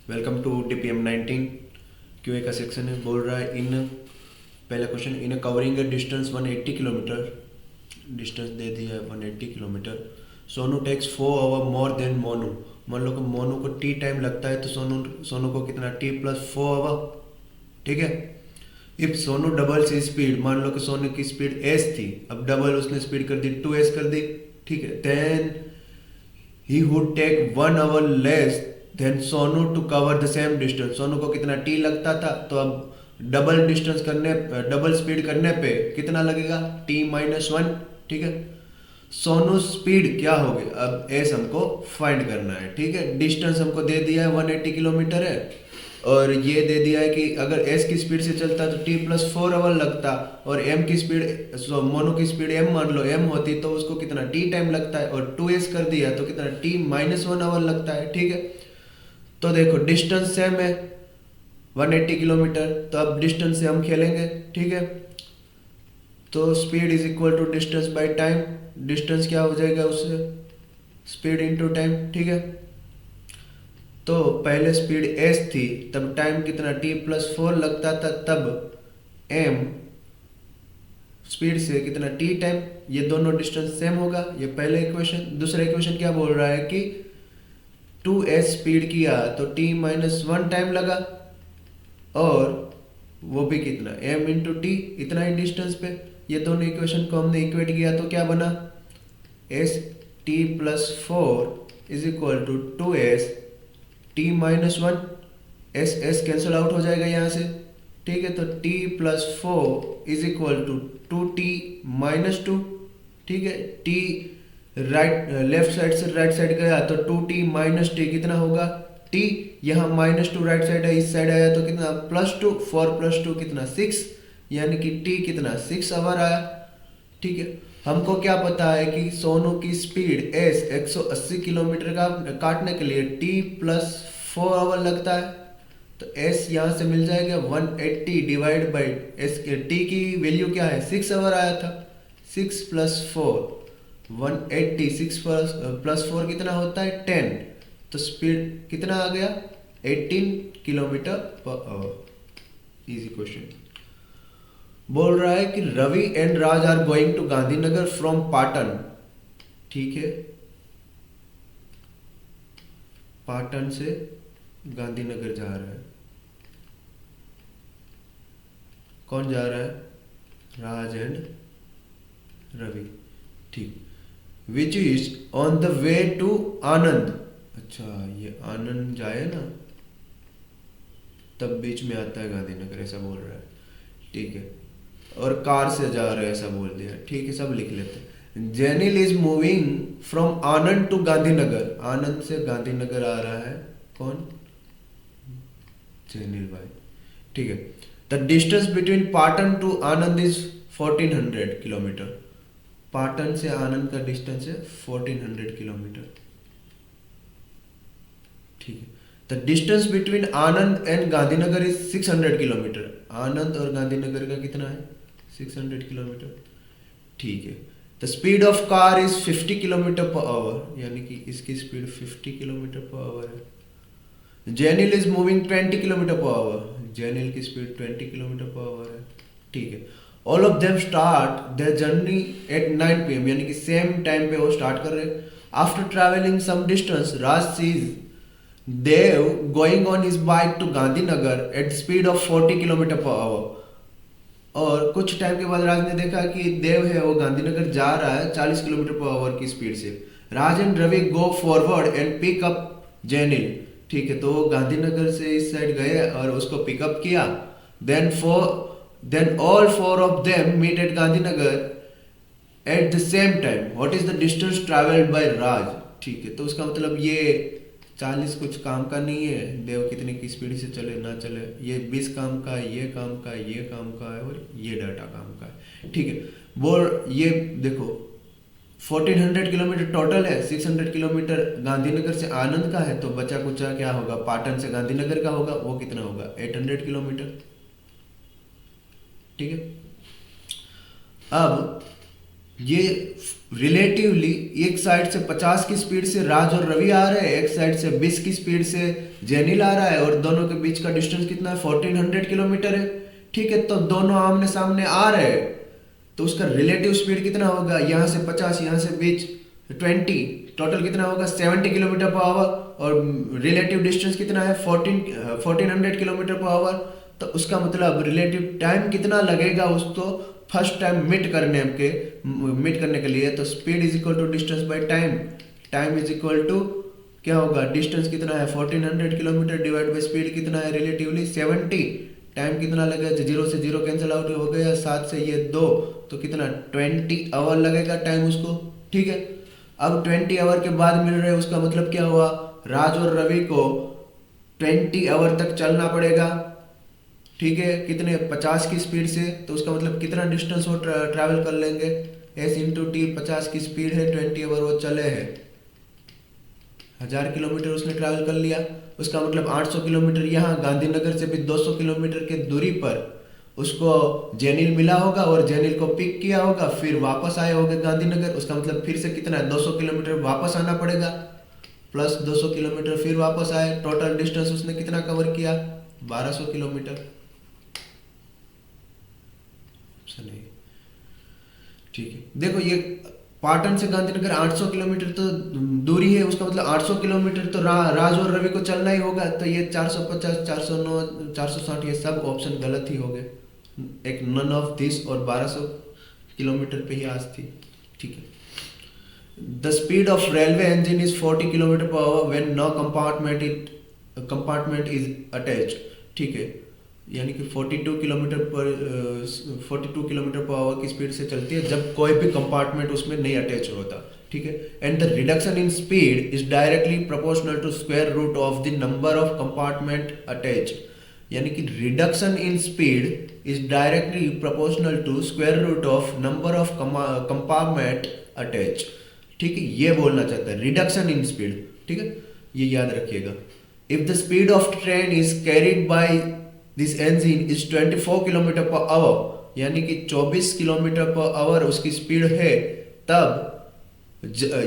Welcome to DPM 19 QA का section है। बोल रहा है इन पहला question, in covering a distance 180 kilometre, distance दे दिया है 180 kilometre. Sonu takes 4 hour more than Monu. मान लो कि मोनू को टी टाइम लगता है तो सोनू को कितना, टी प्लस 4 आवर। ठीक है। If Sonu doubles he speed, मान लो कि सोनू की स्पीड एस थी, अब डबल उसने स्पीड कर दी, 2s कर दी। ठीक है। Then he would take 1 hour less than Sonu to cover the same distance. Sonu को कितना टी लगता था, तो अब डबल स्पीड करने पे कितना लगेगा, t-1। ठीक है। सोनू स्पीड क्या होगी, अब एस हमको फाइंड करना है। ठीक है। डिस्टेंस हमको दे दिया है 180 किलोमीटर है, और ये दे दिया है कि अगर एस की स्पीड से चलता तो टी प्लस 4 आवर लगता, और एम की स्पीड, मोनो की स्पीड एम मान लो एम होती तो उसको कितना टी टाइम लगता है, और 2s कर दिया तो कितना t-1 आवर लगता है। ठीक है। तो देखो डिस्टेंस सेम है 180 किलोमीटर, तो अब डिस्टेंस से हम खेलेंगे। ठीक है। तो speed is equal to distance by time. Distance क्या हो जाएगा उससे, स्पीड इनटू टाइम। ठीक है। तो पहले स्पीड एस थी, तब टाइम कितना t+4 लगता था, तब एम स्पीड से कितना टी टाइम, ये दोनों डिस्टेंस सेम होगा। ये पहले इक्वेशन। दूसरा इक्वेशन क्या बोल रहा है कि 2s स्पीड किया तो t-1 टाइम लगा, और वो भी कितना m इंटू टी, इतना ही डिस्टेंस पे। ये दोनों इक्वेशन को हमने इक्वेट किया तो क्या बना, S T plus 4 is equal to 2s t-1। S cancel out हो जाएगा यहाँ से। ठीक है। तो t+4 is equal to 2t-2। ठीक है। t राइट लेफ्ट साइड से राइट साइड गया तो 2t-t कितना होगा, t यहाँ -2 राइट साइड है, इस साइड आया तो कितना +2, 4+2 कितना 6, यानी कि t कितना 6 आवर आया। ठीक है। हमको क्या पता है कि सोनू की स्पीड s 180 किलोमीटर का काटने के लिए t+4 आवर लगता है, तो s यहाँ से मिल जाएगा 180 डिवाइड बाई s के, t की वैल्यू क्या है 6 आवर आया था, 6 + 4 180, 6 प्लस 4 कितना होता है 10, तो स्पीड कितना आ गया 18 kilometre per our. Easy question. बोल रहा है कि Ravi and Raj are going to Gandhinagar from Patan. ठीक है। पाटन से गांधीनगर जा रहा है। कौन जा रहा है, राज एंड रवि। ठीक। Which is on the way to Anand. अच्छा, ये आनंद जाए ना तब बीच में आता है गांधीनगर, ऐसा बोल रहा है। ठीक है। और कार से जा रहे हैं ऐसा बोल दिया। ठीक है, सब लिख लेते हैं। Jenil is moving from Anand to Gandhinagar. Anand से गांधीनगर आ रहा है कौन, जेनिल भाई। ठीक है। The distance between Patan to Anand is 1400 kilometre. Patan से आनंद का डिस्टेंस है 1400 किलोमीटर। ठीक है। The distance between Anand and Gandhinagar is 600 kilometre. Anand और गांधीनगर का कितना है 600 किलोमीटर। ठीक है। The speed of car is 50 kilometre per hour, यानी कि इसकी स्पीड 50 किलोमीटर पर आवर है। Jenil is moving 20 kilometre per hour. Jenil की स्पीड 20 किलोमीटर पर आवर है। ठीक है। All of them start their journey at 9 PM, यानी कि सेम टाइम पे वो स्टार्ट कर रहे हैं। After travelling some distance Raj sees Dev going on his bike to Gandhinagar at speed of 40 kilometre per hour. और कुछ टाइम के बाद राज ने देखा कि देव है वो गांधीनगर जा रहा है 40 किलोमीटर पर आवर की स्पीड से। Raj and Ravi go forward and pick up Jenil. ठीक है। तो वो गांधीनगर से इस साइड गए और उसको पिकअप किया। Then all four of them meet at Gandhinagar at the same time. What is the distance travelled by Raj. ठीक है। तो उसका मतलब ये 40 कुछ काम का नहीं है, देव कितने की स्पीड से चले ना चले, ये 20 काम का है, ये काम का है, ये काम का है, और ये डाटा काम का है। ठीक है। बोल ये देखो 1400 किलोमीटर टोटल है, 600 किलोमीटर गांधीनगर से आनंद का है, तो बचा कुचा क्या होगा पाटन से गांधीनगर का होगा, वो कितना होगा 800 किलोमीटर। ठीक है। अब ये रिलेटिवली एक साइड से 50 की स्पीड से राज और रवि आ रहे हैं, एक साइड से 20 की स्पीड से जेनिल आ रहा है, और दोनों के बीच का डिस्टेंस कितना है, 1400 किलोमीटर है। ठीक है, तो दोनों आमने सामने आ रहे हैं, तो उसका रिलेटिव स्पीड कितना होगा, यहाँ से 50, यहाँ से बीच 20, टोटल कितना होगा 70 किलोमीटर पर आवर, और रिलेटिव डिस्टेंस कितना है 1400 किलोमीटर पर आवर। तो उसका मतलब रिलेटिव टाइम कितना लगेगा उसको फर्स्ट टाइम मीट करने के लिए। तो speed is equal to distance by time, time is equal to क्या होगा, डिस्टेंस कितना है 1400 किलोमीटर डिवाइड बाय स्पीड कितना है रिलेटिवली 70। टाइम कितना लगेगा, 0 से 0 कैंसिल आउट हो गया, 7 से ये 2, तो कितना 20 आवर लगेगा टाइम उसको। ठीक है, अब 20 आवर के बाद मिल रहे, उसका मतलब क्या हुआ, राज और रवि को 20 आवर तक चलना पड़ेगा। ठीक है, कितने 50 की स्पीड से, तो उसका मतलब कितना डिस्टेंस वो ट्रैवल कर लेंगे, एस इंटू टी, 50 की स्पीड है, 20 आवर वो चले हैं, 1000 किलोमीटर उसने ट्रैवल कर लिया। उसका मतलब 800 किलोमीटर यहाँ गांधीनगर से भी 200 किलोमीटर के दूरी पर उसको जेनिल मिला होगा, और जेनिल को पिक किया होगा, फिर वापस आए होंगे गांधीनगर। उसका मतलब फिर से कितना है 200 किलोमीटर वापस आना पड़ेगा, प्लस 200 किलोमीटर फिर वापस आए, टोटल डिस्टेंस उसने कितना कवर किया 1200 किलोमीटर। नहीं, ठीक है, देखो ये पाटन से गांधीनगर 800 किलोमीटर तो दूरी है, उसका मतलब 800 किलोमीटर तो राज और रवि को चलना ही होगा। तो ये 450, 409, 460 ये सब ऑप्शन गलत ही हो गए, एक नन ऑफ दिस, और 1200 किलोमीटर पे ही आज थी। ठीक है, the speed of railway engine is 40 kilometre per hour when no compartment is attached. ठीक है, यानी कि 42 किलोमीटर पर आवर की स्पीड से चलती है जब कोई भी कंपार्टमेंट उसमें नहीं अटैच होता। ठीक है, and the reduction in speed is directly proportional to square root of the number of compartment attach. यानी कि reduction in speed is directly proportional to square root of number of compartment attach. ठीक है, ये बोलना चाहता है reduction in speed. ठीक है, ये याद रखिएगा। If the speed of train is carried by this engine is 24 kilometre per hour, यानी कि 24 किलोमीटर पर आवर उसकी स्पीड है, तब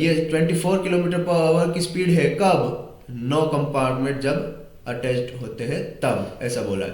ये 24 किलोमीटर पर आवर की स्पीड है कब, 9 कंपार्टमेंट जब अटैच्ड होते हैं तब, ऐसा बोला है।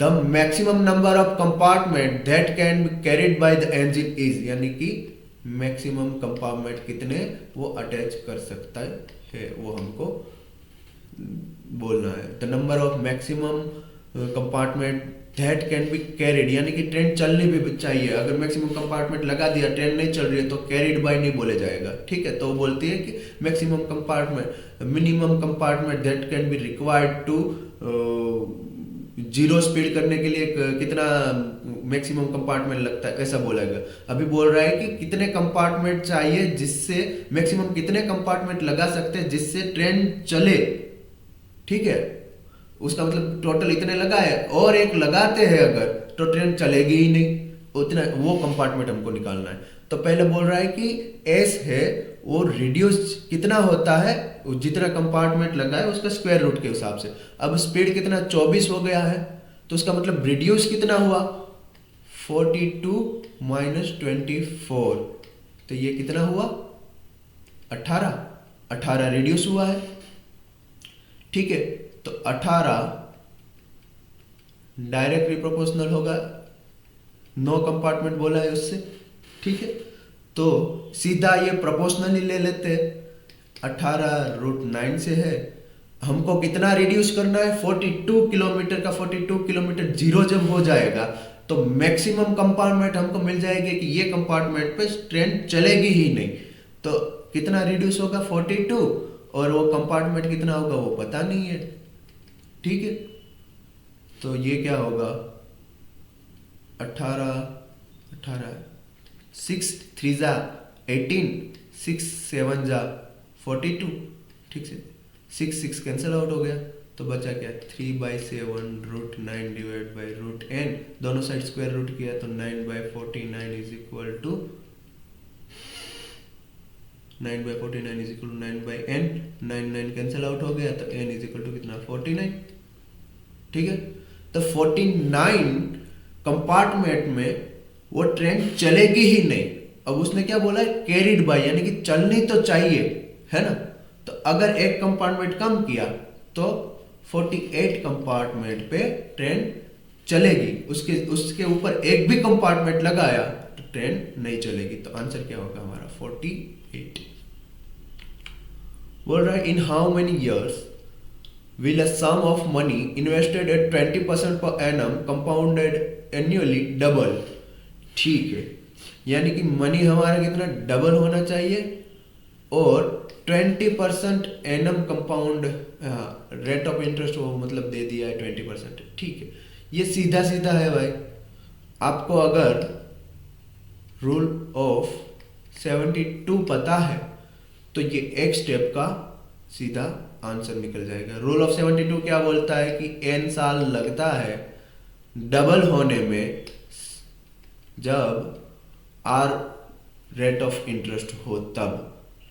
The maximum number of compartment that can be carried by the engine is, यानी कि मैक्सिमम कंपार्टमेंट कितने वो अटैच कर सकता है वो हमको बोलना है। The number of maximum compartment that can be carried, यानी कि ट्रेन चलनी भी चाहिए, अगर मैक्सिमम कंपार्टमेंट लगा दिया ट्रेन नहीं चल रही है तो कैरिड बाय नहीं बोले जाएगा। ठीक है, तो वो बोलती है कि maximum compartment, minimum compartment that can be required to zero speed करने के लिए कितना मैक्सिमम कंपार्टमेंट लगता है, ऐसा बोलेगा। अभी बोल रहा है कि कितने कंपार्टमेंट चाहिए, जिससे मैक्सिमम कितने कंपार्टमेंट लगा सकते हैं जिससे ट्रेन चले। ठीक है, उसका मतलब टोटल इतने लगाए और एक लगाते हैं अगर, तो ट्रेन चलेगी ही नहीं, उतना वो कंपार्टमेंट हमको निकालना है। तो पहले बोल रहा है कि एस है वो रिड्यूस कितना होता है, जितना कंपार्टमेंट लगा है उसका स्क्वायर रूट के हिसाब से। अब स्पीड कितना 24 हो गया है, तो उसका मतलब रिड्यूस कितना हुआ 42 माइनस 24, तो ये कितना हुआ 18 रिड्यूस हुआ है। ठीक है, तो 18 डायरेक्टली प्रोपोर्शनल होगा 9 कंपार्टमेंट बोला है उससे। ठीक है, तो सीधा ये प्रोपोर्शनल ही ले लेते हैं, 18√9 से है। हमको कितना रिड्यूस करना है 42 किलोमीटर का, 42 किलोमीटर जीरो जब हो जाएगा तो मैक्सिमम कंपार्टमेंट हमको मिल जाएगी कि ये कंपार्टमेंट पे ट्रेन चलेगी ही नहीं। तो कितना रिड्यूस होगा 42, और वो कंपार्टमेंट कितना होगा वो पता नहीं है। ठीक है, तो ये क्या होगा 18 6 3 जा 18, 6 7 जा 42। ठीक से 6 कैंसिल आउट हो गया, तो बचा क्या 3/7√9 डिवाइड बाई √n, दोनों साइड स्क्वायर रूट किया तो 9/49 is equal to 9/49 9 9 cancel out हो गया, तो n इज इक्वल टू कितना 49। ठीक है, तो 49 कंपार्टमेंट में वो ट्रेन चलेगी ही नहीं, अब उसने क्या बोला है, कैरिड बाय, यानी कि चलनी तो चाहिए, है ना। तो अगर एक कंपार्टमेंट कम किया तो 48 कंपार्टमेंट पे ट्रेन चलेगी, उसके उसके ऊपर एक भी कंपार्टमेंट लगाया तो ट्रेन नहीं चलेगी। तो आंसर क्या होगा हमारा 48। बोल रहा है in how many years will a sum of money invested at 20% per annum compounded annually double। ठीक है, यानी कि मनी हमारा कितना डबल होना चाहिए और 20% annum compound rate of interest वो मतलब दे दिया है 20%। ठीक है, ये सीधा सीधा है भाई। आपको अगर रूल ऑफ 72 पता है तो ये एक स्टेप का सीधा आंसर निकल जाएगा। रूल ऑफ 72 क्या बोलता है कि n साल लगता है डबल होने में जब r रेट ऑफ इंटरेस्ट हो तब।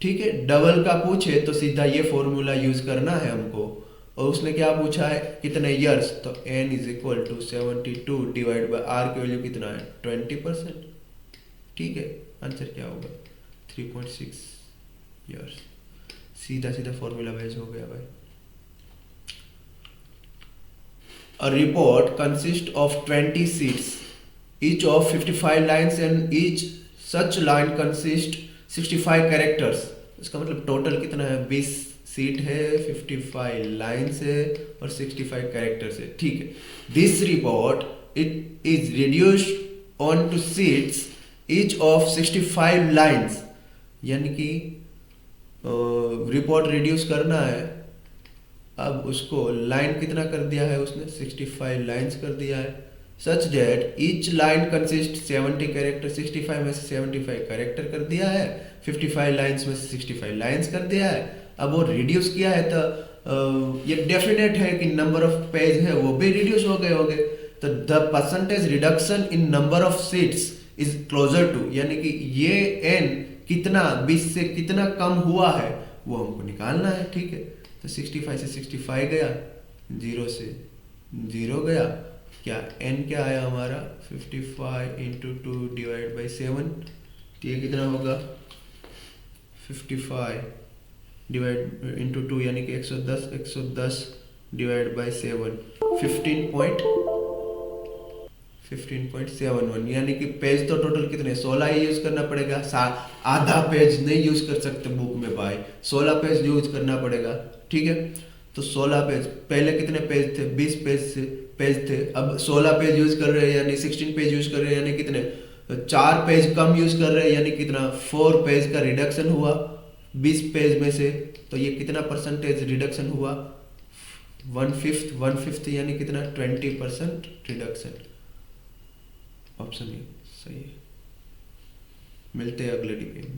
ठीक है, डबल का पूछे तो सीधा ये फॉर्मूला यूज करना है हमको। और उसने क्या पूछा है, कितने इयर्स, तो n is equal to 72 divide by r की वैल्यू कितना है 20%। ठीक है, आंसर क्या होगा 3.6 इयर्स। सीधा सीधा फॉर्मूला बेस हो गया भाई। A report consists of 20 sheets, each of 55 lines and each such line consists 65 characters। इसका मतलब टोटल कितना है, 20 सीट है, 55 लाइन्स है और 65 कैरेक्टर्स है। ठीक है, this report it is reduced on two seats each of 65 lines, यानी कि रिपोर्ट रिड्यूस करना है। अब उसको लाइन कितना कर दिया है उसने, 65 लाइन्स कर दिया है। Such that each line consist 70 character, 65 में से 75 कैरेक्टर कर दिया है, 55 लाइन्स में से 65 लाइन्स कर दिया है। अब वो रिड्यूस किया है तो ये डेफिनेट है कि नंबर ऑफ पेज है वो भी रिड्यूस हो गए होंगे। तो the percentage reduction in number of seats is closer to, यानी कि ये n कितना 20 से कितना कम हुआ है वो हमको निकालना है। ठीक है, तो 65 से 65 गया, 0 से 0 गया, क्या n क्या आया हमारा 55 इंटू 2 डिवाइड बाई 7। तो ये कितना होगा 55 डिवाइड इंटू 2 यानी कि 110, 110 डिवाइड बाई 7 15.71, यानी कि पेज तो टोटल कितने 16 ही यूज करना पड़ेगा। आधा पेज नहीं यूज कर सकते बुक में भाई, 16 पेज यूज करना पड़ेगा। ठीक है, तो 16 पेज, पहले कितने पेज थे 20 पेज थे, अब 16 पेज यूज कर रहे हैं यानी 16 पेज यूज कर रहे हैं, यानी कितने 4 पेज कम यूज कर रहे हैं, यानी कितना 4 पेज का रिडक्शन हुआ 20 पेज में से। तो ये कितना परसेंटेज रिडक्शन हुआ 1/5 यानी कितना 20% रिडक्शन। ऑप्शन ए सही है। मिलते हैं अगले डिबेट में।